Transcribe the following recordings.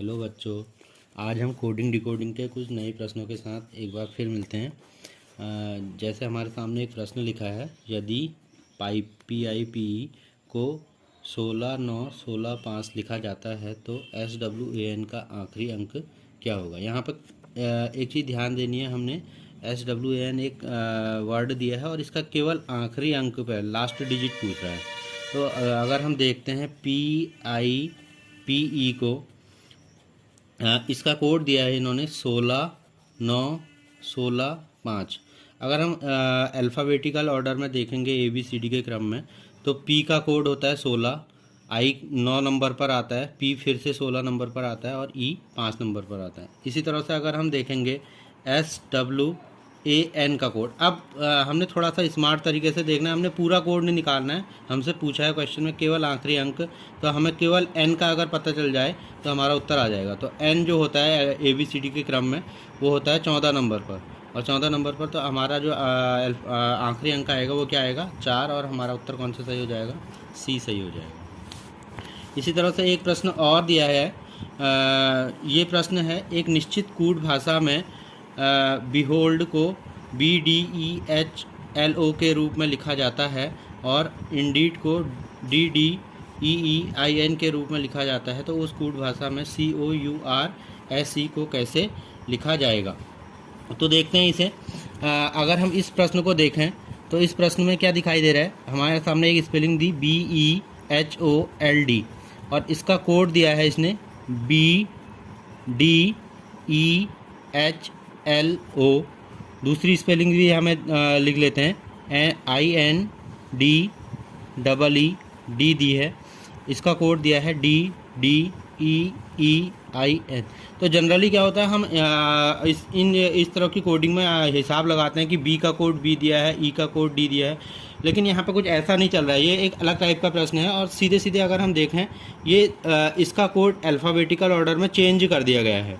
Hello बच्चों, आज हम कोडिंग डिकोडिंग के कुछ नए प्रश्नों के साथ एक बार फिर मिलते हैं। जैसे हमारे सामने एक प्रश्न लिखा है, यदि PIPE को 16 9 16 5 लिखा जाता है तो SWAN का आखिरी अंक क्या होगा। यहाँ पर एक चीज़ ध्यान देनी है, हमने SWAN एक वर्ड दिया है और इसका केवल आखिरी अंक पर लास्ट डिजिट पूछ रहा है। तो अगर हम देखते हैं PIPE को, इसका कोड दिया है इन्होंने 16 9 16 5। अगर हम अल्फ़ाबेटिकल ऑर्डर में देखेंगे ABCD के क्रम में, तो P का कोड होता है 16, I 9 नंबर पर आता है, P फिर से 16 नंबर पर आता है और E 5 नंबर पर आता है। इसी तरह से अगर हम देखेंगे SWAN का कोड, अब हमने थोड़ा सा स्मार्ट तरीके से देखना है, हमने पूरा कोड नहीं निकालना है। हमसे पूछा है क्वेश्चन में केवल आखिरी अंक, तो हमें केवल N का अगर पता चल जाए तो हमारा उत्तर आ जाएगा। तो N जो होता है ABCD के क्रम में वो होता है 14 नंबर पर, और 14 नंबर पर तो हमारा जो आखिरी अंक आएगा वो क्या आएगा, 4, और हमारा उत्तर कौन सा सही हो जाएगा, C सही हो जाएगा। इसी तरह से एक प्रश्न और दिया है, ये प्रश्न है, एक निश्चित कूट भाषा में बिहोल्ड को BDEHLO के रूप में लिखा जाता है और इंडीड को DDEEIN के रूप में लिखा जाता है, तो उस कूट भाषा में COURSE को कैसे लिखा जाएगा। तो देखते हैं इसे। अगर हम इस प्रश्न को देखें तो इस प्रश्न में क्या दिखाई दे रहा है, हमारे सामने एक स्पेलिंग दी BEHOLD और इसका कोड दिया है इसने BDEHLO। दूसरी स्पेलिंग भी हमें लिख लेते हैं, INDEED दी है, इसका कोड दिया है DDEEIN। तो जनरली क्या होता है, हम इस तरह की कोडिंग में हिसाब लगाते हैं कि B का कोड B दिया है, E का कोड D दिया है, लेकिन यहाँ पे कुछ ऐसा नहीं चल रहा है। ये एक अलग टाइप का प्रश्न है और सीधे सीधे अगर हम देखें, ये इसका कोड अल्फ़ाबेटिकल ऑर्डर में चेंज कर दिया गया है।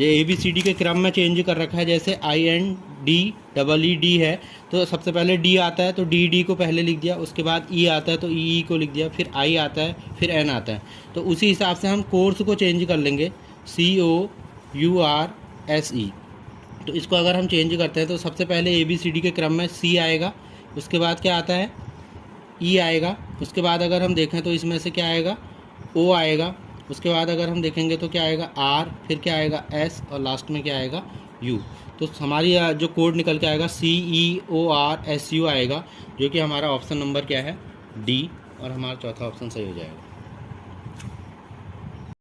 ये ABCD के क्रम में चेंज कर रखा है। जैसे INDEED है तो सबसे पहले D आता है तो DD को पहले लिख दिया, उसके बाद E आता है तो EE को लिख दिया, फिर I आता है, फिर N आता है। तो उसी हिसाब से हम कोर्स को चेंज कर लेंगे, COURSE। तो इसको अगर हम चेंज करते हैं तो सबसे पहले ABCD के क्रम में C आएगा, उसके बाद क्या आता है, E आएगा, उसके बाद अगर हम देखें तो इसमें से क्या आएगा, O आएगा, उसके बाद अगर हम देखेंगे तो क्या आएगा R, फिर क्या आएगा S, और लास्ट में क्या आएगा U। तो हमारी जो कोड निकल के आएगा CEORSU आएगा, जो कि हमारा ऑप्शन नंबर क्या है, D, और हमारा चौथा ऑप्शन सही हो जाएगा।